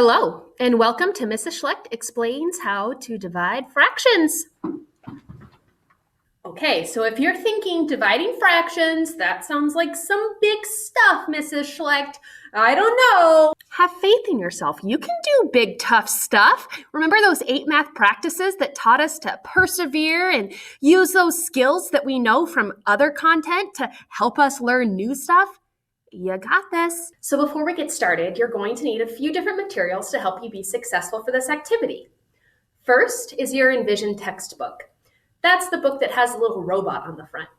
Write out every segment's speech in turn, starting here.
Hello, and welcome to Mrs. Schlecht Explains How to Divide Fractions. Okay, so if you're thinking dividing fractions, that sounds like some big stuff, Mrs. Schlecht. I don't know. Have faith in yourself. You can do big, tough stuff. Remember those 8 math practices that taught us to persevere and use those skills that we know from other content to help us learn new stuff? You got this. So before we get started, you're going to need a few different materials to help you be successful for this activity. First is your Envision textbook. That's the book that has a little robot on the front.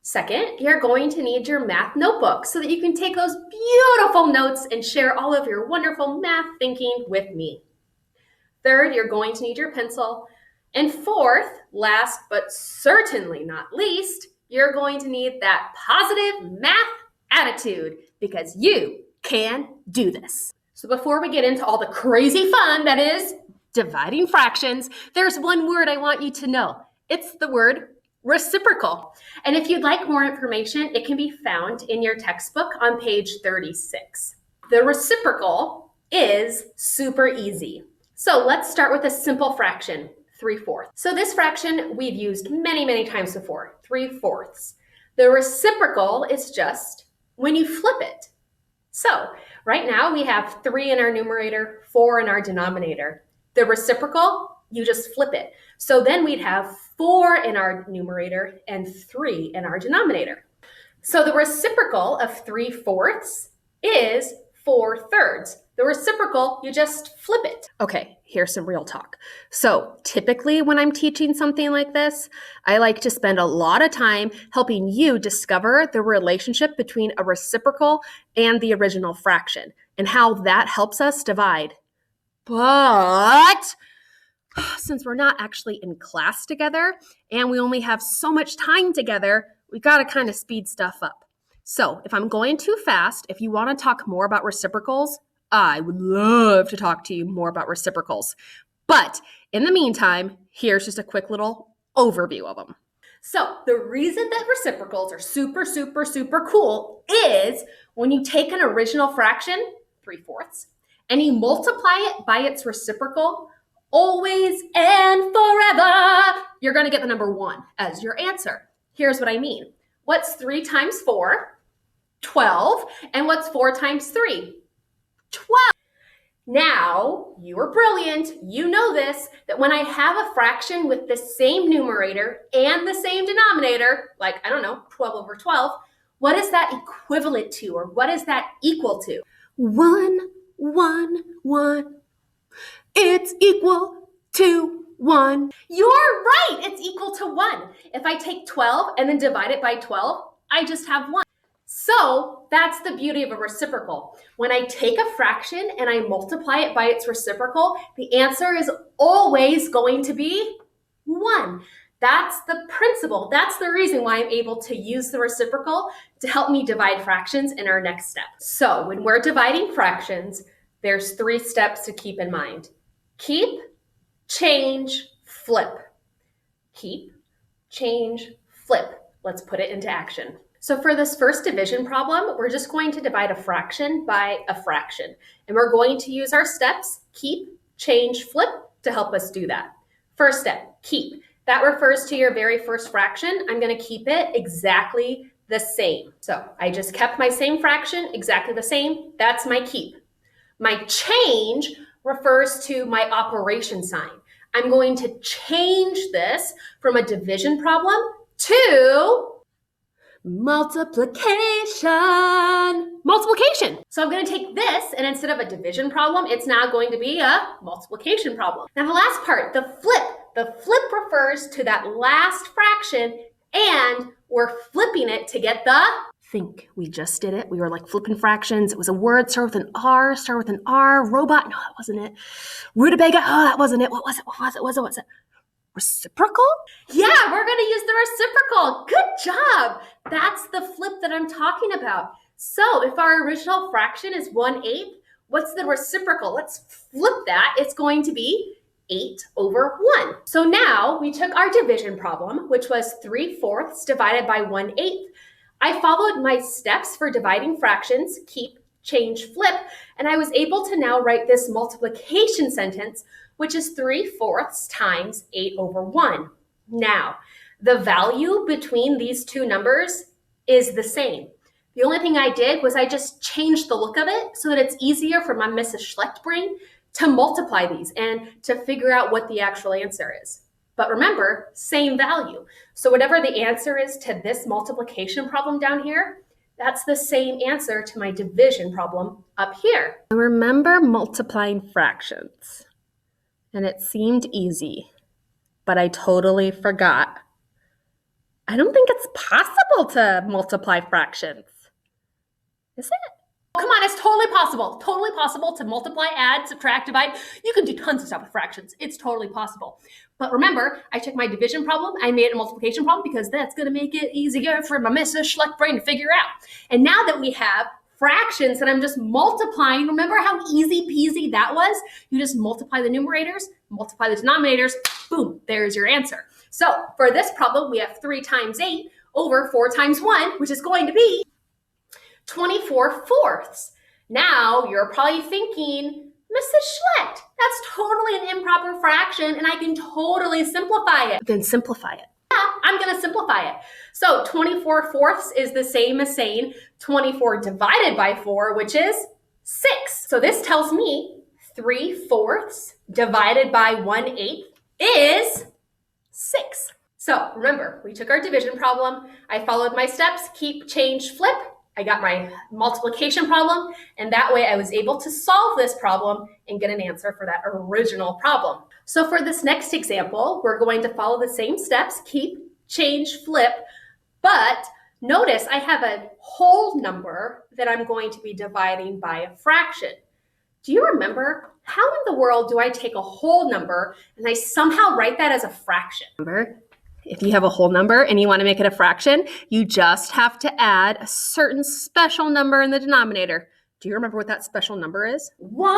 Second, you're going to need your math notebook so that you can take those beautiful notes and share all of your wonderful math thinking with me. Third, you're going to need your pencil. And fourth, last but certainly not least, you're going to need that positive math attitude, because you can do this. So before we get into all the crazy fun that is dividing fractions, there's one word I want you to know. It's the word reciprocal. And if you'd like more information, it can be found in your textbook on page 36. The reciprocal is super easy. So let's start with a simple fraction, 3/4. So this fraction we've used many times before, 3/4. The reciprocal is just when you flip it. So right now we have 3 in our numerator, 4 in our denominator. The reciprocal, you just flip it. So then we'd have 4 in our numerator and 3 in our denominator. So the reciprocal of 3/4 is 4/3. The reciprocal, you just flip it. Okay, here's some real talk. So typically when I'm teaching something like this, I like to spend a lot of time helping you discover the relationship between a reciprocal and the original fraction and how that helps us divide. But since we're not actually in class together and we only have so much time together, we got to kind of speed stuff up. So if I'm going too fast, if you want to talk more about reciprocals, I would love to talk to you more about reciprocals. But in the meantime, here's just a quick little overview of them. So the reason that reciprocals are super cool is when you take an original fraction, 3/4, and you multiply it by its reciprocal, always and forever, you're going to get the number 1 as your answer. Here's what I mean. What's 3 times 4? 12. And what's 4 times 3? 12. Now, you are brilliant. You know this, that when I have a fraction with the same numerator and the same denominator, like, 12/12, what is that equivalent to, or what is that equal to? 1, 1, 1. It's equal to 1. You're right, it's equal to 1. If I take 12 and then divide it by 12, I just have 1. So that's the beauty of a reciprocal. When I take a fraction and I multiply it by its reciprocal, the answer is always going to be 1. That's the principle. That's the reason why I'm able to use the reciprocal to help me divide fractions in our next step. So when we're dividing fractions, there's 3 steps to keep in mind. Keep, change, flip. Keep, change, flip. Let's put it into action. So for this first division problem, we're just going to divide a fraction by a fraction. And we're going to use our steps, keep, change, flip, to help us do that. First step, keep. That refers to your very first fraction. I'm going to keep it exactly the same. So I just kept my same fraction exactly the same. That's my keep. My change refers to my operation sign. I'm going to change this from a division problem to multiplication. So I'm going to take this, and instead of a division problem, it's now going to be a multiplication problem. Now the last part, the flip. The flip refers to that last fraction, and we're flipping it to get the think. We just did it. We were like flipping fractions. It was a word, start with an R, robot. No, that wasn't it. Rutabaga. Oh, that wasn't it. What was it? Reciprocal? Yeah, we're going to use the reciprocal. Good job. That's the flip that I'm talking about. So if our original fraction is 1/8, what's the reciprocal? Let's flip that. It's going to be 8/1. So now we took our division problem, which was 3/4 divided by 1/8. I followed my steps for dividing fractions, keep, change, flip, and I was able to now write this multiplication sentence, which is 3/4 times 8/1. Now, the value between these two numbers is the same. The only thing I did was I just changed the look of it so that it's easier for my Mrs. Schlecht brain to multiply these and to figure out what the actual answer is. But remember, same value. So whatever the answer is to this multiplication problem down here, that's the same answer to my division problem up here. I remember multiplying fractions, and it seemed easy, but I totally forgot. I don't think it's possible to multiply fractions. Is it? Come on, it's totally possible to multiply, add, subtract, divide. You can do tons of stuff with fractions. It's totally possible. But remember, I took my division problem, I made it a multiplication problem because that's gonna make it easier for my Mrs. Schlecht brain to figure out. And now that we have fractions that I'm just multiplying, remember how easy peasy that was? You just multiply the numerators, multiply the denominators, boom, there's your answer. So for this problem, we have 3 times 8 over 4 times 1, which is going to be 24/4. Now you're probably thinking, Mrs. Schlecht, that's totally an improper fraction and I can totally simplify it. Then simplify it. Yeah, I'm gonna simplify it. So 24/4 is the same as saying 24 divided by 4, which is 6. So this tells me 3/4 divided by 1/8 is 6. So remember, we took our division problem. I followed my steps, keep, change, flip. I got my multiplication problem, and that way I was able to solve this problem and get an answer for that original problem. So for this next example, we're going to follow the same steps, keep, change, flip, but notice I have a whole number that I'm going to be dividing by a fraction. Do you remember, how in the world do I take a whole number and I somehow write that as a fraction? Remember? If you have a whole number and you want to make it a fraction, you just have to add a certain special number in the denominator. Do you remember what that special number is? 1.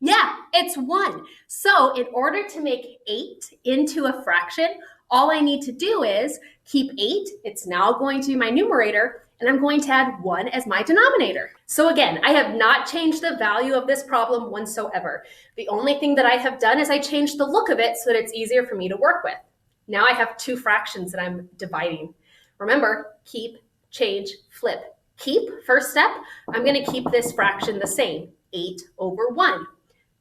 Yeah, it's 1. So in order to make 8 into a fraction, all I need to do is keep 8. It's now going to be my numerator, and I'm going to add 1 as my denominator. So again, I have not changed the value of this problem whatsoever. The only thing that I have done is I changed the look of it so that it's easier for me to work with. Now I have 2 fractions that I'm dividing. Remember, keep, change, flip. Keep, first step, I'm gonna keep this fraction the same, 8/1.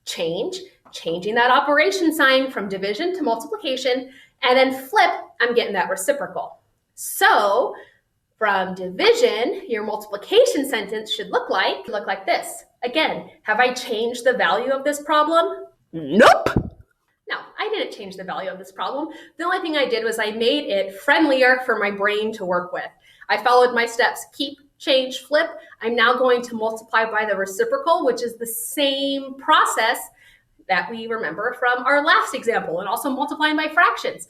Change, changing that operation sign from division to multiplication, and then flip, I'm getting that reciprocal. So, from division, your multiplication sentence should look like this. Again, have I changed the value of this problem? Nope. No, I didn't change the value of this problem. The only thing I did was I made it friendlier for my brain to work with. I followed my steps, keep, change, flip. I'm now going to multiply by the reciprocal, which is the same process that we remember from our last example, and also multiplying by fractions.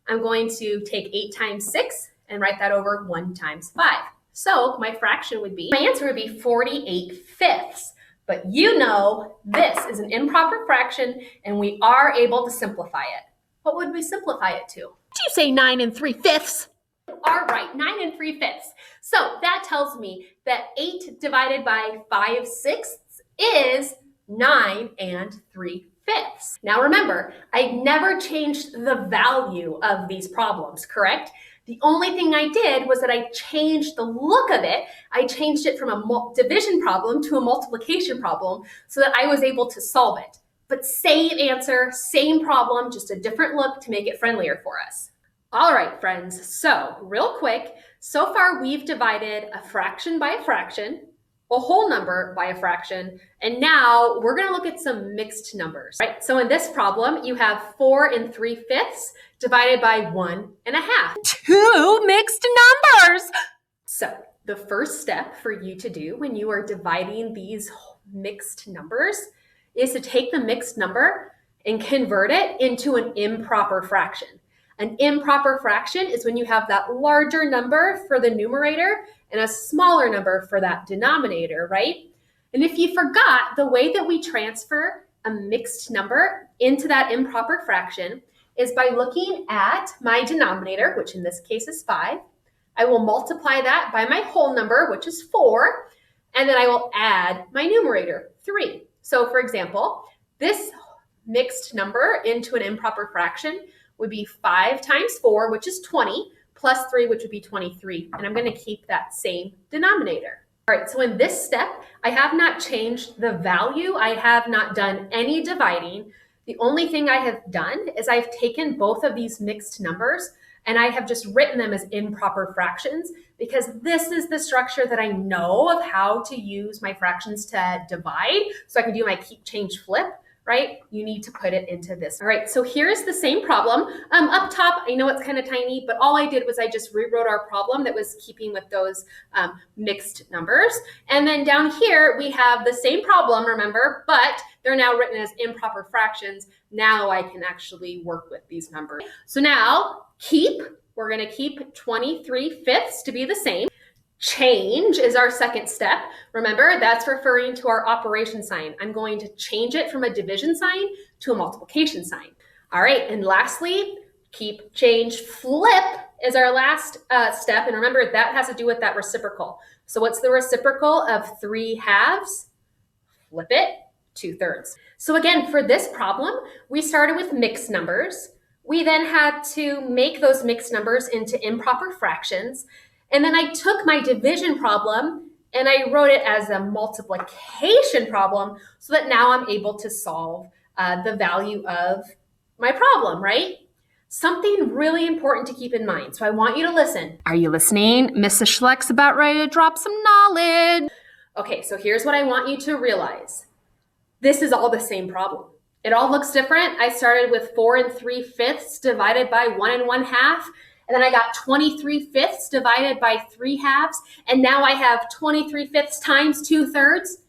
I'm going to take 8 times 6 and write that over 1 times 5. So my answer would be 48/5. But you know this is an improper fraction and we are able to simplify it. What would we simplify it to? Did you say 9 3/5? All right, 9 3/5. So that tells me that 8 divided by 5/6 is 9 3/5. Now remember, I never changed the value of these problems, correct? The only thing I did was that I changed the look of it. I changed it from a division problem to a multiplication problem so that I was able to solve it. But same answer, same problem, just a different look to make it friendlier for us. All right, friends, so real quick, so far we've divided a fraction by a fraction, a whole number by a fraction, and now we're gonna look at some mixed numbers, right? So in this problem, you have 4 3/5 divided by 1 1/2. 2 mixed numbers! So the first step for you to do when you are dividing these mixed numbers is to take the mixed number and convert it into an improper fraction. An improper fraction is when you have that larger number for the numerator and a smaller number for that denominator, right? And if you forgot, the way that we transfer a mixed number into that improper fraction is by looking at my denominator, which in this case is 5. I will multiply that by my whole number, which is 4. and then I will add my numerator, 3. So for example, this mixed number into an improper fraction would be 5 times 4, which is 20, plus 3, which would be 23. And I'm going to keep that same denominator. All right, so in this step, I have not changed the value. I have not done any dividing. The only thing I have done is I've taken both of these mixed numbers and I have just written them as improper fractions because this is the structure that I know of how to use my fractions to divide. So I can do my keep, change, flip, right? You need to put it into this. All right, so here's the same problem. Up top, I know it's kind of tiny, but all I did was I just rewrote our problem that was keeping with those mixed numbers. And then down here, we have the same problem, remember, but they're now written as improper fractions. Now I can actually work with these numbers. So now we're gonna keep 23/5 to be the same. Change is our second step. Remember, that's referring to our operation sign. I'm going to change it from a division sign to a multiplication sign. All right, and lastly, keep, change, flip is our last step. And remember, that has to do with that reciprocal. So what's the reciprocal of 3/2? Flip it, 2/3. So again, for this problem, we started with mixed numbers. We then had to make those mixed numbers into improper fractions. And then I took my division problem and I wrote it as a multiplication problem so that now I'm able to solve the value of my problem, right? Something really important to keep in mind. So I want you to listen. Are you listening? Mrs. Schlecht's about ready to drop some knowledge. Okay, so here's what I want you to realize. This is all the same problem. It all looks different. I started with 4 3/5 divided by 1 1/2. And then I got 23/5 divided by 3/2. And now I have 23/5 times 2/3.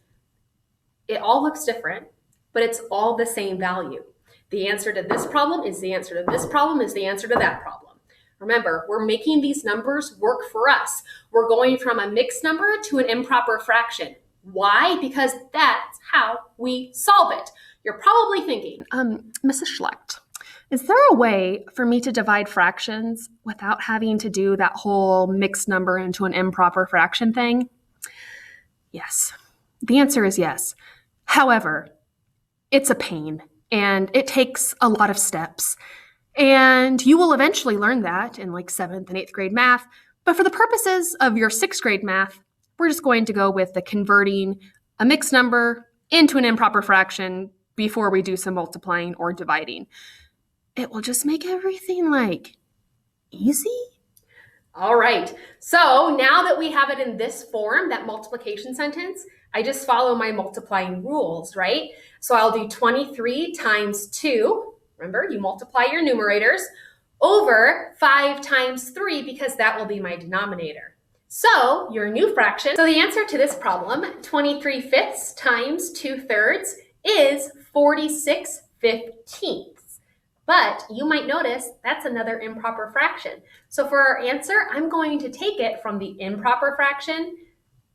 It all looks different, but it's all the same value. The answer to this problem is the answer to this problem is the answer to that problem. Remember, we're making these numbers work for us. We're going from a mixed number to an improper fraction. Why? Because that's how we solve it. You're probably thinking, Mrs. Schlecht, is there a way for me to divide fractions without having to do that whole mixed number into an improper fraction thing? Yes. The answer is yes. However, it's a pain and it takes a lot of steps. And you will eventually learn that in like 7th and 8th grade math. But for the purposes of your 6th grade math, we're just going to go with the converting a mixed number into an improper fraction before we do some multiplying or dividing. It will just make everything like easy. All right, so now that we have it in this form, that multiplication sentence, I just follow my multiplying rules, right? So I'll do 23 times 2, remember, you multiply your numerators, over 5 times 3, because that will be my denominator. So your new fraction, so the answer to this problem, 23/5 times 2/3 is 46/15. But you might notice that's another improper fraction. So for our answer, I'm going to take it from the improper fraction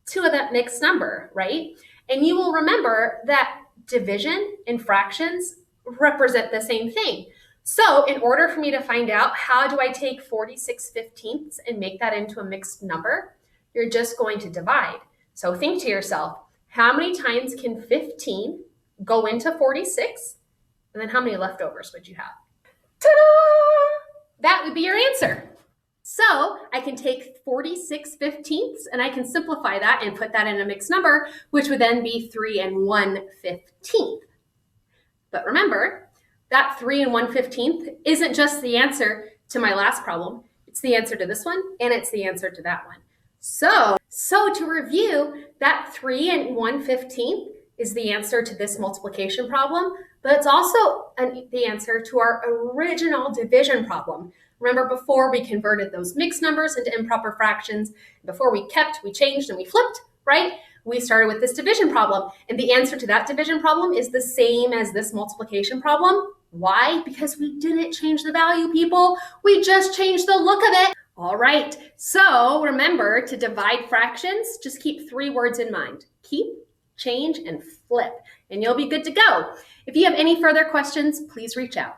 to that mixed number, right? And you will remember that division and fractions represent the same thing. So in order for me to find out how do I take 46/15 and make that into a mixed number, you're just going to divide. So think to yourself, how many times can 15 go into 46? And then how many leftovers would you have? Ta-da! That would be your answer. So I can take 46/15 and I can simplify that and put that in a mixed number, which would then be 3 1/15. But remember, that 3 1/15 isn't just the answer to my last problem. It's the answer to this one, and it's the answer to that one. So to review, that 3 1/15 is the answer to this multiplication problem, but it's also the answer to our original division problem. Remember before we converted those mixed numbers into improper fractions, before we kept, we changed, and we flipped, right? We started with this division problem, and the answer to that division problem is the same as this multiplication problem. Why? Because we didn't change the value, people. We just changed the look of it. All right, so remember to divide fractions, just keep 3 words in mind. Keep, change, and flip, and you'll be good to go. If you have any further questions, please reach out.